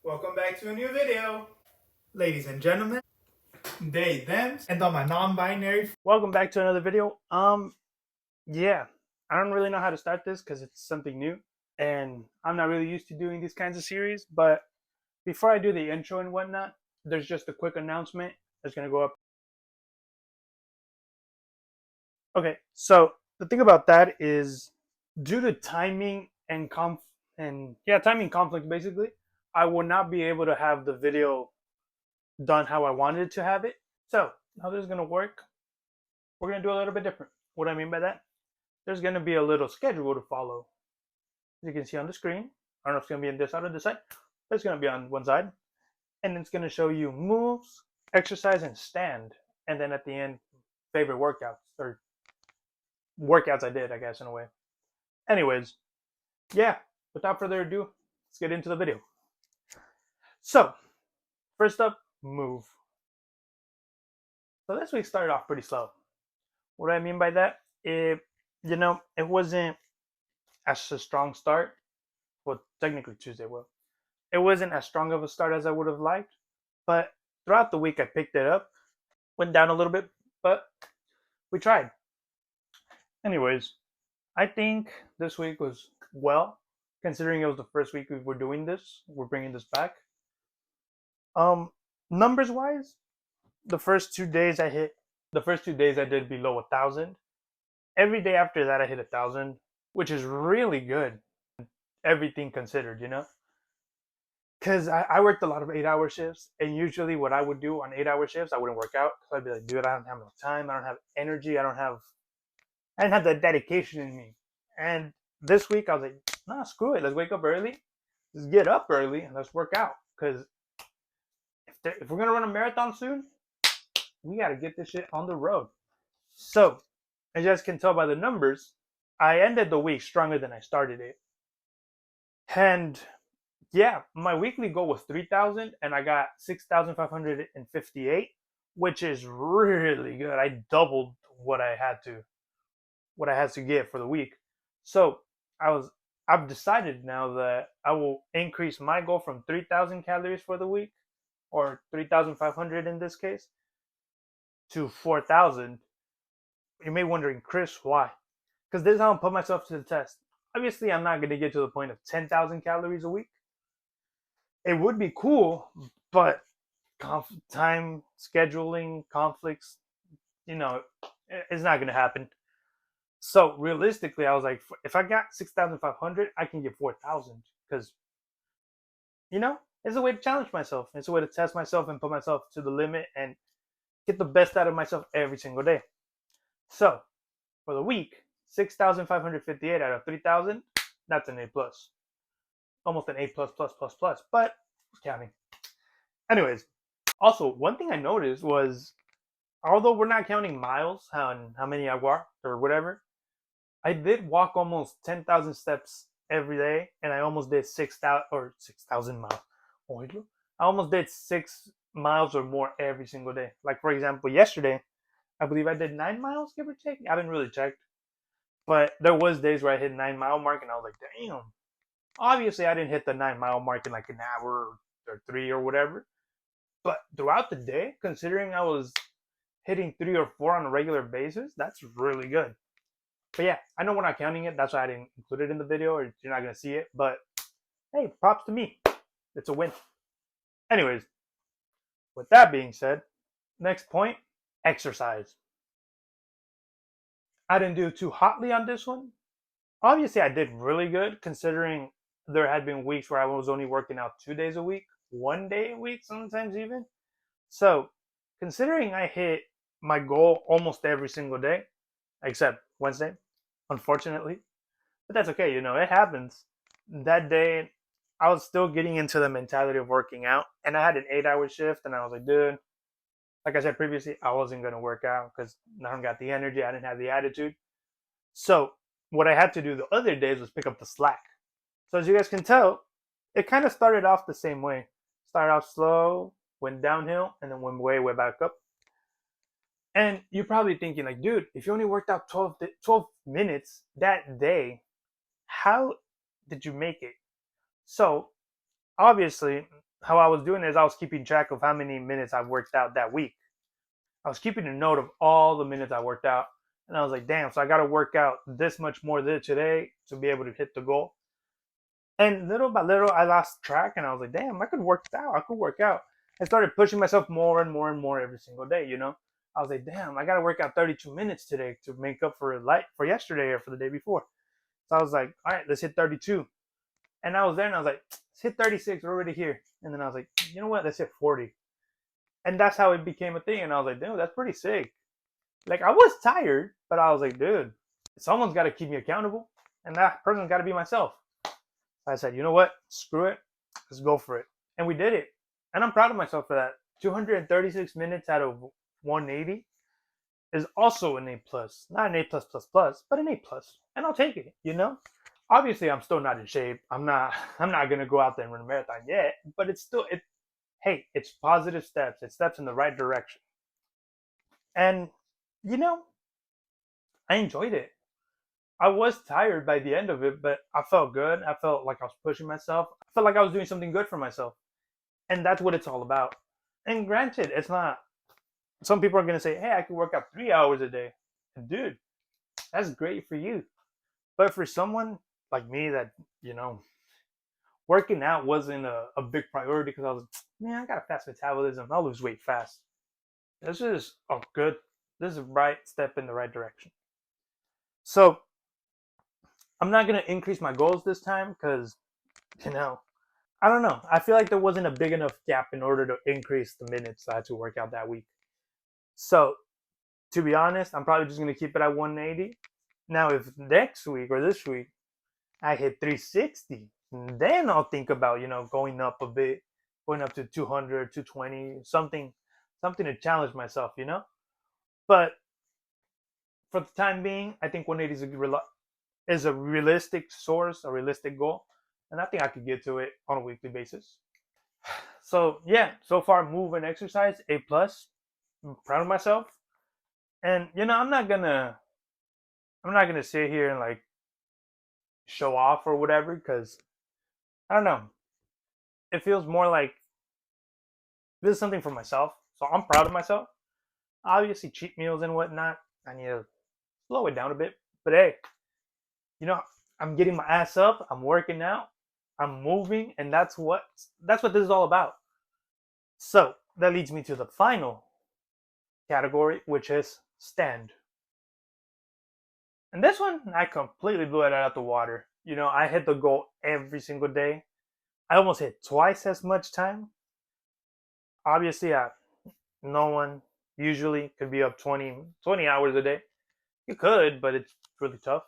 Welcome back to a new video, ladies and gentlemen, they, them, and all my non-binary. Welcome back to another video. Yeah, I don't really know how to start this because it's something new, and I'm not really used to doing these kinds of series. But before I do the intro and whatnot, there's just a quick announcement that's gonna go up. Okay, so the thing about that is, due to timing and timing conflict, basically, I will not be able to have the video done how I wanted to have it. So how this is gonna work, we're gonna do a little bit different. What I mean by that, there's going to be a little schedule to follow. As you can see on the screen, I don't know if it's going to be on this side or this side, but it's going to be on one side. And it's going to show you moves, exercise, and stand. And then at the end, favorite workouts, or workouts I did, I guess, in a way. Anyways, yeah, without further ado, let's get into the video. So, first up, move. So this week started off pretty slow. What do I mean by that? It wasn't as a strong start. Well, technically Tuesday was. It wasn't as strong of a start as I would have liked, but throughout the week I picked it up. Went down a little bit, but we tried. Anyways, I think this week was well, considering it was the first week we were doing this. We're bringing this back. Numbers wise, the first 2 days I did below 1,000. Every day after that I hit 1,000, which is really good. Everything considered, because I worked a lot of 8-hour shifts, and usually what I would do on 8-hour shifts, I wouldn't work out because I'd be like, dude, I don't have enough time, I don't have energy, I didn't have the dedication in me. And this week I was like, nah, screw it, let's wake up early, let's get up early, and let's work out. Because if we're gonna run a marathon soon, we gotta get this shit on the road. So, as you guys can tell by the numbers, I ended the week stronger than I started it. And yeah, my weekly goal was 3,000 and I got 6,558, which is really good. I doubled what I had to get for the week. So I've decided now that I will increase my goal from 3,000 calories for the week, or 3,500 in this case, to 4,000. You may be wondering, Chris, why? Because this is how I put myself to the test. Obviously, I'm not going to get to the point of 10,000 calories a week. It would be cool, but time scheduling conflicts, it's not going to happen. So realistically, I was like, if I got 6,500, I can get 4,000, because it's a way to challenge myself. It's a way to test myself and put myself to the limit and get the best out of myself every single day. So for the week, 6,558 out of 3,000, that's an A plus, almost an A plus plus plus plus, but counting. Anyways, also one thing I noticed was, although we're not counting miles, how many I walked or whatever, I did walk almost 10,000 steps every day, and I almost did 6,000 miles. I almost did 6 miles or more every single day. Like, for example, yesterday, I believe I did 9 miles, give or take. I haven't really checked, but there was days where I hit 9 mile mark, and I was like, damn. Obviously, I didn't hit the 9 mile mark in like an hour or 3 or whatever. But throughout the day, considering I was hitting 3 or 4 on a regular basis, that's really good. But yeah, I know we're not counting it. That's why I didn't include it in the video, or you're not going to see it. But hey, props to me. It's a win. Anyways, with that being said, next point, exercise. I didn't do too hotly on this one. Obviously, I did really good considering there had been weeks where I was only working out 2 days a week, 1 day a week, sometimes even. So, considering I hit my goal almost every single day, except Wednesday, unfortunately. But that's okay, it happens. That day, I was still getting into the mentality of working out, and I had an 8-hour shift, and I was like, dude, like I said previously, I wasn't going to work out because I don't got the energy, I didn't have the attitude. So, what I had to do the other days was pick up the slack. So, as you guys can tell, it kind of started off the same way. Started off slow, went downhill, and then went way back up. And you're probably thinking, like, dude, if you only worked out 12 minutes that day, how did you make it? So, obviously, how I was doing is I was keeping track of how many minutes I worked out that week. I was keeping a note of all the minutes I worked out. And I was like, damn, so I got to work out this much more today to be able to hit the goal. And little by little, I lost track and I was like, damn, I could work out. I could work out. I started pushing myself more and more and more every single day, you know? I was like, damn, I got to work out 32 minutes today to make up for yesterday or for the day before. So I was like, all right, let's hit 32. And I was there and I was like, let's hit 36. We're already here. And then I was like, you know what? Let's hit 40. And that's how it became a thing. And I was like, dude, that's pretty sick. Like, I was tired, but I was like, dude, someone's got to keep me accountable. And that person's got to be myself. I said, you know what? Screw it. Let's go for it. And we did it. And I'm proud of myself for that. 236 minutes out of 180 is also an A plus. Not an A plus plus plus, but an A plus. And I'll take it, you know? Obviously I'm still not in shape. I'm not gonna go out there and run a marathon yet, but it's still hey, it's positive steps. It's steps in the right direction. And you know, I enjoyed it. I was tired by the end of it, but I felt good. I felt like I was pushing myself. I felt like I was doing something good for myself. And that's what it's all about. And granted, it's not. Some people are going to say, hey, I can work out 3 hours a day. And dude, that's great for you. But for someone like me that, you know, working out wasn't a big priority because I was, man, I got a fast metabolism. I'll lose weight fast. This is this is a right step in the right direction. So I'm not going to increase my goals this time because, you know, I don't know. I feel like there wasn't a big enough gap in order to increase the minutes I had to work out that week. So, to be honest, I'm probably just going to keep it at 180. Now, if next week or this week I hit 360, then I'll think about, you know, going up a bit, going up to 200, 220, something to challenge myself, you know? But for the time being, I think 180 is a realistic source, a realistic goal. And I think I could get to it on a weekly basis. So yeah, so far move and exercise A plus. I'm proud of myself, and you know I'm not gonna sit here and like show off or whatever because I don't know. It feels more like this is something for myself, so I'm proud of myself. Obviously, cheat meals and whatnot, I need to slow it down a bit. But hey, you know I'm getting my ass up. I'm working out. I'm moving, and that's what this is all about. So that leads me to the final category, which is stand. And this one, I completely blew it out of the water. You know, I hit the goal every single day. I almost hit twice as much time. Obviously, no one usually could be up 20 hours a day. You could, but it's really tough.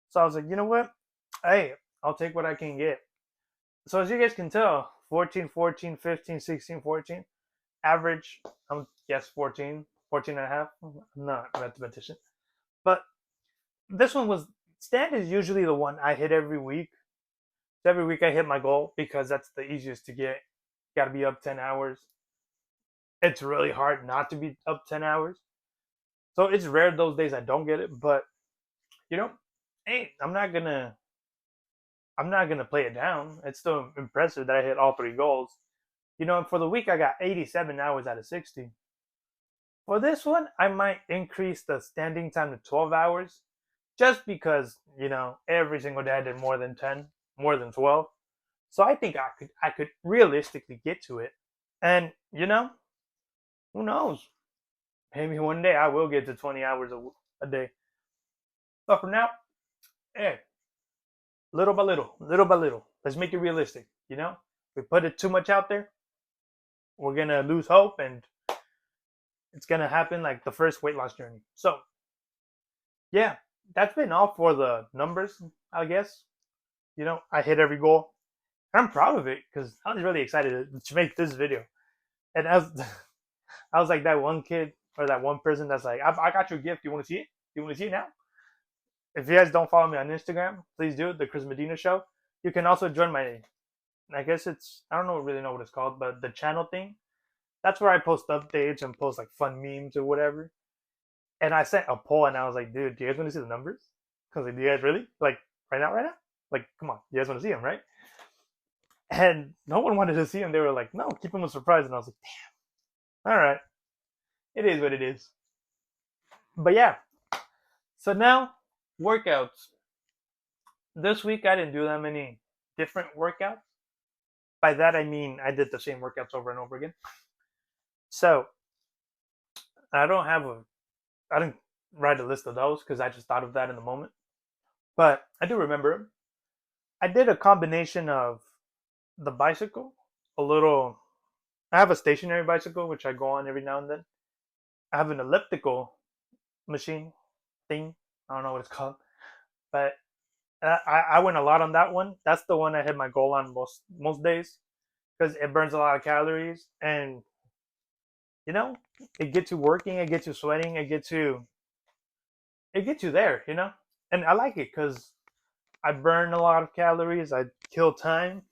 So I was like, you know what? Hey, I'll take what I can get. So as you guys can tell, 14, 14, 15, 16, 14. Average, I'm guess 14, 14 and a half. I'm not a mathematician. But this one was stand is usually the one I hit every week. Every week I hit my goal because that's the easiest to get. Got to be up 10 hours. It's really hard not to be up 10 hours. So it's rare those days I don't get it, but you know, hey, I'm not gonna play it down. It's still impressive that I hit all three goals. You know, for the week I got 87 hours out of 60. For this one, I might increase the standing time to 12 hours just because, you know, every single day I did more than 10, more than 12. So I think I could realistically get to it. And, you know, who knows? Maybe one day I will get to 20 hours a day. But for now, hey, little by little. Let's make it realistic, you know? If we put it too much out there, we're going to lose hope and it's going to happen like the first weight loss journey. So, yeah, that's been all for the numbers, I guess. You know, I hit every goal. I'm proud of it because I was really excited to make this video. And I was like that one kid or that one person that's like, I got your gift. You want to see it? You want to see it now? If you guys don't follow me on Instagram, please do. The Chris Medina Show. You can also join my, I guess I don't really know what it's called, but the channel thing. That's where I post updates and post like fun memes or whatever. And I sent a poll and I was like, dude, do you guys want to see the numbers? Because like, do you guys really? Like, right now? Like, come on. You guys want to see them, right? And no one wanted to see him. They were like, no, keep him a surprise. And I was like, damn, all right. It is what it is. But yeah, so now workouts. This week I didn't do that many different workouts. By that I mean I did the same workouts over and over again. So I didn't write a list of those because I just thought of that in the moment. But I do remember I did a combination of the bicycle, I have a stationary bicycle which I go on every now and then. I have an elliptical machine thing. I don't know what it's called, but I went a lot on that one. That's the one I hit my goal on most days because it burns a lot of calories, and it gets you working, it gets you sweating, it gets you there, and I like it because I burn a lot of calories, I kill time,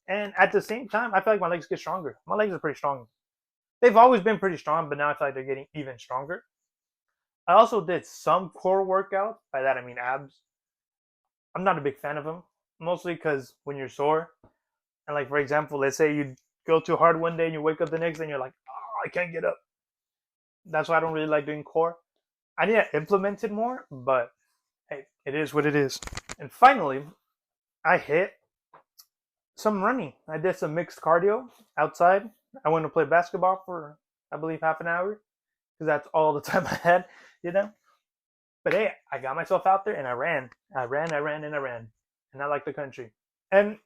and at the same time I feel like my legs get stronger. My legs are pretty strong. They've always been pretty strong, but now I feel like they're getting even stronger. I also did some core workouts. By that I mean abs. I'm not a big fan of them, mostly because when you're sore, and like for example, let's say you go too hard one day and you wake up the next day and you're like, oh, I can't get up. That's why I don't really like doing core. I need to implement it more, but hey, it is what it is. And finally, I hit some running. I did some mixed cardio outside. I went to play basketball for, I believe, half an hour because that's all the time I had, But hey, I got myself out there and I ran. I ran, and I liked the country. And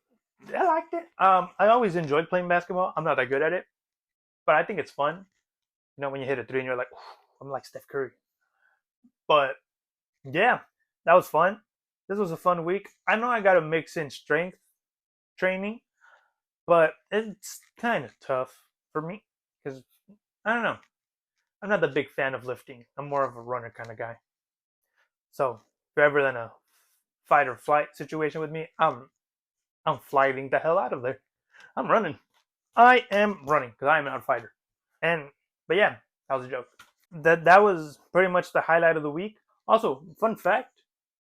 I liked it. I always enjoyed playing basketball. I'm not that good at it, but I think it's fun. When you hit a three and you're like, I'm like Steph Curry. But yeah, that was fun. This was a fun week. I know I got to mix in strength training, but it's kind of tough for me because I don't know. I'm not the big fan of lifting. I'm more of a runner kind of guy. So if you're ever in a fight or flight situation with me, I'm flying the hell out of there. I'm running. I am running because I am not a fighter. But yeah, that was a joke. That was pretty much the highlight of the week. Also, fun fact,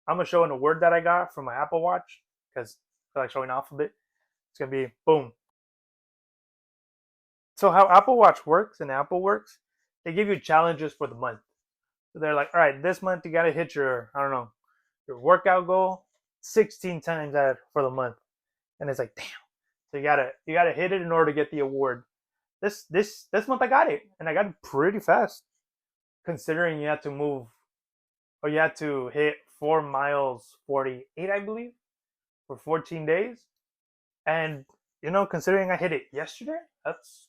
I'm gonna show an award that I got from my Apple Watch because I feel like showing off a bit. It's gonna be boom. So how Apple Watch works and Apple works, they give you challenges for the month. So they're like, all right, this month you gotta hit your your workout goal 16 times for the month, and it's like, damn. So you gotta hit it in order to get the award. This month I got it, and I got it pretty fast, considering you had to hit 4 miles 48, I believe, for 14 days, and considering I hit it yesterday, that's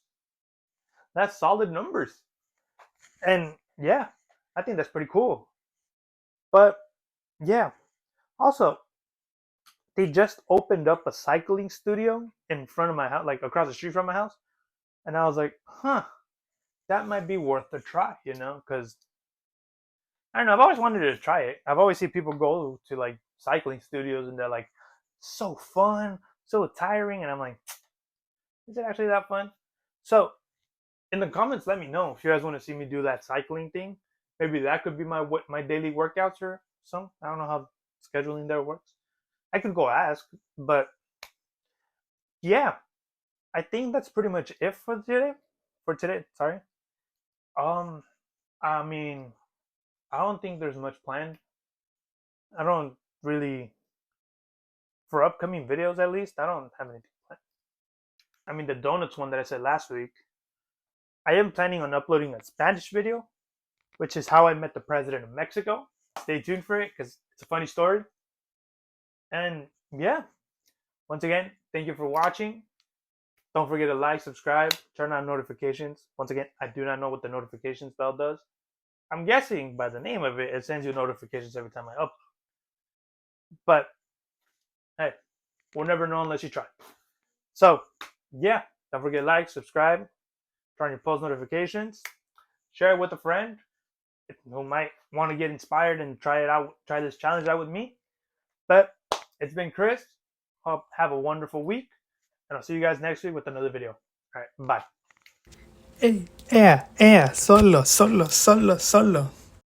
solid numbers, and yeah, I think that's pretty cool. But yeah, also they just opened up a cycling studio in front of my house, like across the street from my house. And I was like, that might be worth a try, because I don't know, I've always wanted to try it. I've always seen people go to like cycling studios and they're like, so fun, so tiring. And I'm like, is it actually that fun? So in the comments, let me know if you guys want to see me do that cycling thing. Maybe that could be my daily workouts or some. I don't know how scheduling there works. I could go ask, but yeah, I think that's pretty much it for today. Sorry. I mean, I don't think there's much planned. I don't really, for upcoming videos at least, I don't have anything planned. I mean, the donuts one that I said last week, I am planning on uploading a Spanish video, which is how I met the president of Mexico. Stay tuned for it because it's a funny story. And yeah, once again, thank you for watching. Don't forget to like, subscribe, turn on notifications. Once again, I do not know what the notifications bell does. I'm guessing by the name of it, it sends you notifications every time I upload. But hey, we'll never know unless you try. So yeah, don't forget to like, subscribe, turn on your post notifications, share it with a friend who might want to get inspired and try this challenge out with me. But it's been Chris. Hope have a wonderful week, and I'll see you guys next week with another video. All right, bye. Solo.